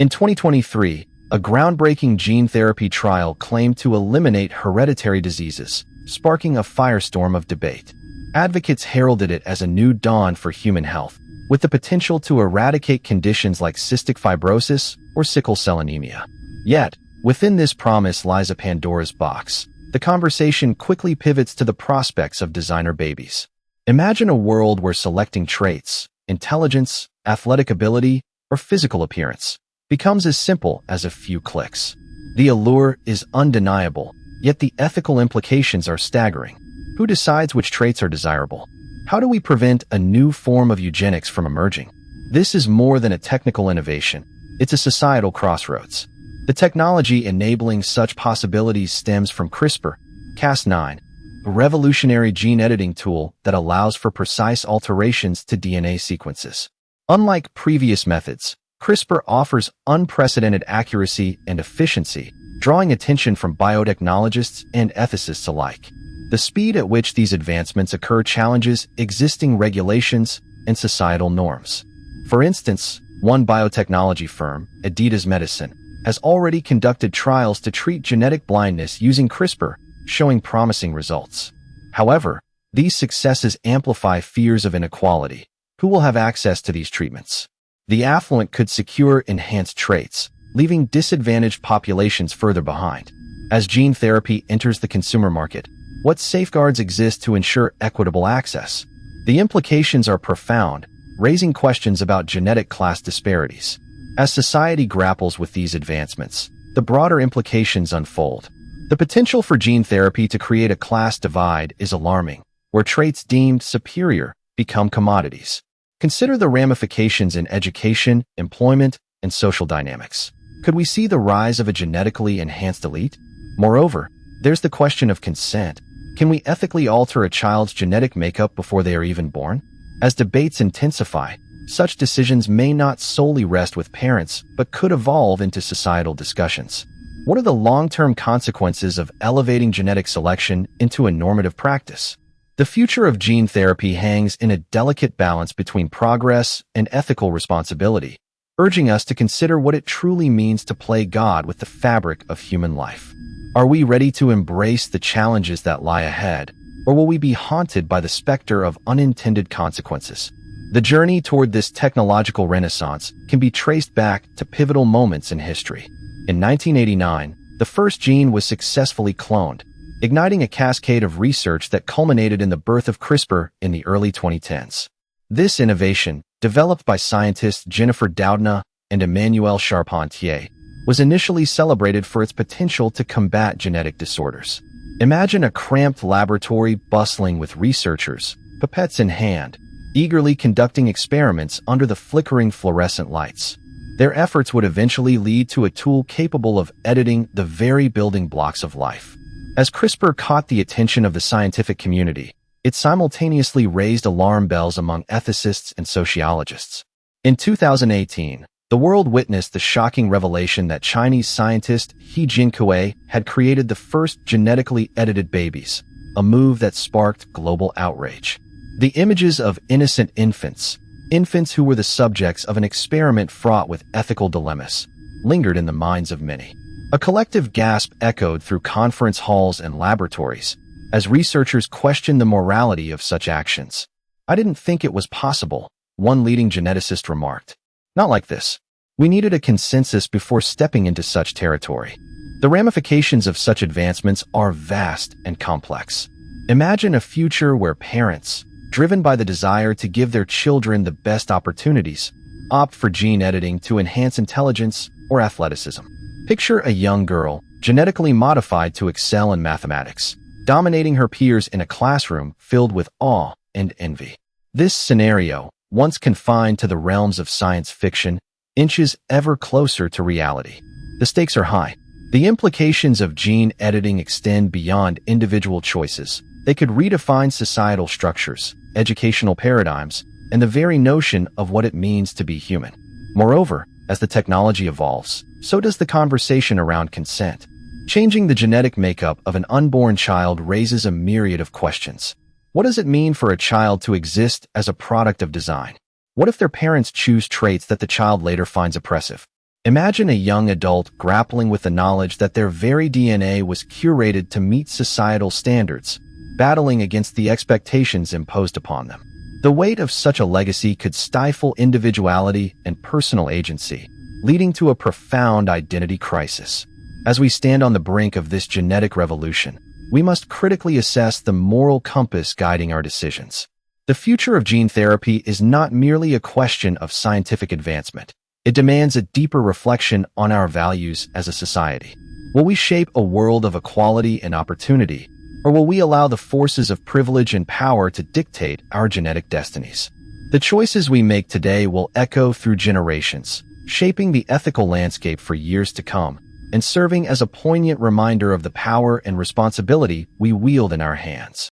In 2023, a groundbreaking gene therapy trial claimed to eliminate hereditary diseases, sparking a firestorm of debate. Advocates heralded it as a new dawn for human health, with the potential to eradicate conditions like cystic fibrosis or sickle cell anemia. Yet, within this promise lies a Pandora's box. The conversation quickly pivots to the prospects of designer babies. Imagine a world where selecting traits, intelligence, athletic ability, or physical appearance becomes as simple as a few clicks. The allure is undeniable, yet the ethical implications are staggering. Who decides which traits are desirable? How do we prevent a new form of eugenics from emerging? This is more than a technical innovation. It's a societal crossroads. The technology enabling such possibilities stems from CRISPR-Cas9, a revolutionary gene editing tool that allows for precise alterations to DNA sequences. Unlike previous methods, CRISPR offers unprecedented accuracy and efficiency, drawing attention from biotechnologists and ethicists alike. The speed at which these advancements occur challenges existing regulations and societal norms. For instance, one biotechnology firm, Adidas Medicine, has already conducted trials to treat genetic blindness using CRISPR, showing promising results. However, these successes amplify fears of inequality. Who will have access to these treatments? The affluent could secure enhanced traits, leaving disadvantaged populations further behind. As gene therapy enters the consumer market, what safeguards exist to ensure equitable access? The implications are profound, raising questions about genetic class disparities. As society grapples with these advancements, the broader implications unfold. The potential for gene therapy to create a class divide is alarming, where traits deemed superior become commodities. Consider the ramifications in education, employment, and social dynamics. Could we see the rise of a genetically enhanced elite? Moreover, there's the question of consent. Can we ethically alter a child's genetic makeup before they are even born? As debates intensify, such decisions may not solely rest with parents, but could evolve into societal discussions. What are the long-term consequences of elevating genetic selection into a normative practice? The future of gene therapy hangs in a delicate balance between progress and ethical responsibility, urging us to consider what it truly means to play God with the fabric of human life. Are we ready to embrace the challenges that lie ahead, or will we be haunted by the specter of unintended consequences? The journey toward this technological renaissance can be traced back to pivotal moments in history. In 1989, the first gene was successfully cloned, igniting a cascade of research that culminated in the birth of CRISPR in the early 2010s. This innovation, developed by scientists Jennifer Doudna and Emmanuel Charpentier, was initially celebrated for its potential to combat genetic disorders. Imagine a cramped laboratory bustling with researchers, pipettes in hand, eagerly conducting experiments under the flickering fluorescent lights. Their efforts would eventually lead to a tool capable of editing the very building blocks of life. As CRISPR caught the attention of the scientific community, it simultaneously raised alarm bells among ethicists and sociologists. In 2018, the world witnessed the shocking revelation that Chinese scientist He Jiankui had created the first genetically edited babies, a move that sparked global outrage. The images of innocent infants who were the subjects of an experiment fraught with ethical dilemmas, lingered in the minds of many. A collective gasp echoed through conference halls and laboratories as researchers questioned the morality of such actions. "I didn't think it was possible," one leading geneticist remarked. "Not like this. We needed a consensus before stepping into such territory." The ramifications of such advancements are vast and complex. Imagine a future where parents, driven by the desire to give their children the best opportunities, opt for gene editing to enhance intelligence or athleticism. Picture a young girl, genetically modified to excel in mathematics, dominating her peers in a classroom filled with awe and envy. This scenario, once confined to the realms of science fiction, inches ever closer to reality. The stakes are high. The implications of gene editing extend beyond individual choices. They could redefine societal structures, educational paradigms, and the very notion of what it means to be human. Moreover, as the technology evolves, so does the conversation around consent. Changing the genetic makeup of an unborn child raises a myriad of questions. What does it mean for a child to exist as a product of design? What if their parents choose traits that the child later finds oppressive? Imagine a young adult grappling with the knowledge that their very DNA was curated to meet societal standards, battling against the expectations imposed upon them. The weight of such a legacy could stifle individuality and personal agency, leading to a profound identity crisis. As we stand on the brink of this genetic revolution, we must critically assess the moral compass guiding our decisions. The future of gene therapy is not merely a question of scientific advancement. It demands a deeper reflection on our values as a society. Will we shape a world of equality and opportunity, or will we allow the forces of privilege and power to dictate our genetic destinies? The choices we make today will echo through generations, shaping the ethical landscape for years to come, and serving as a poignant reminder of the power and responsibility we wield in our hands.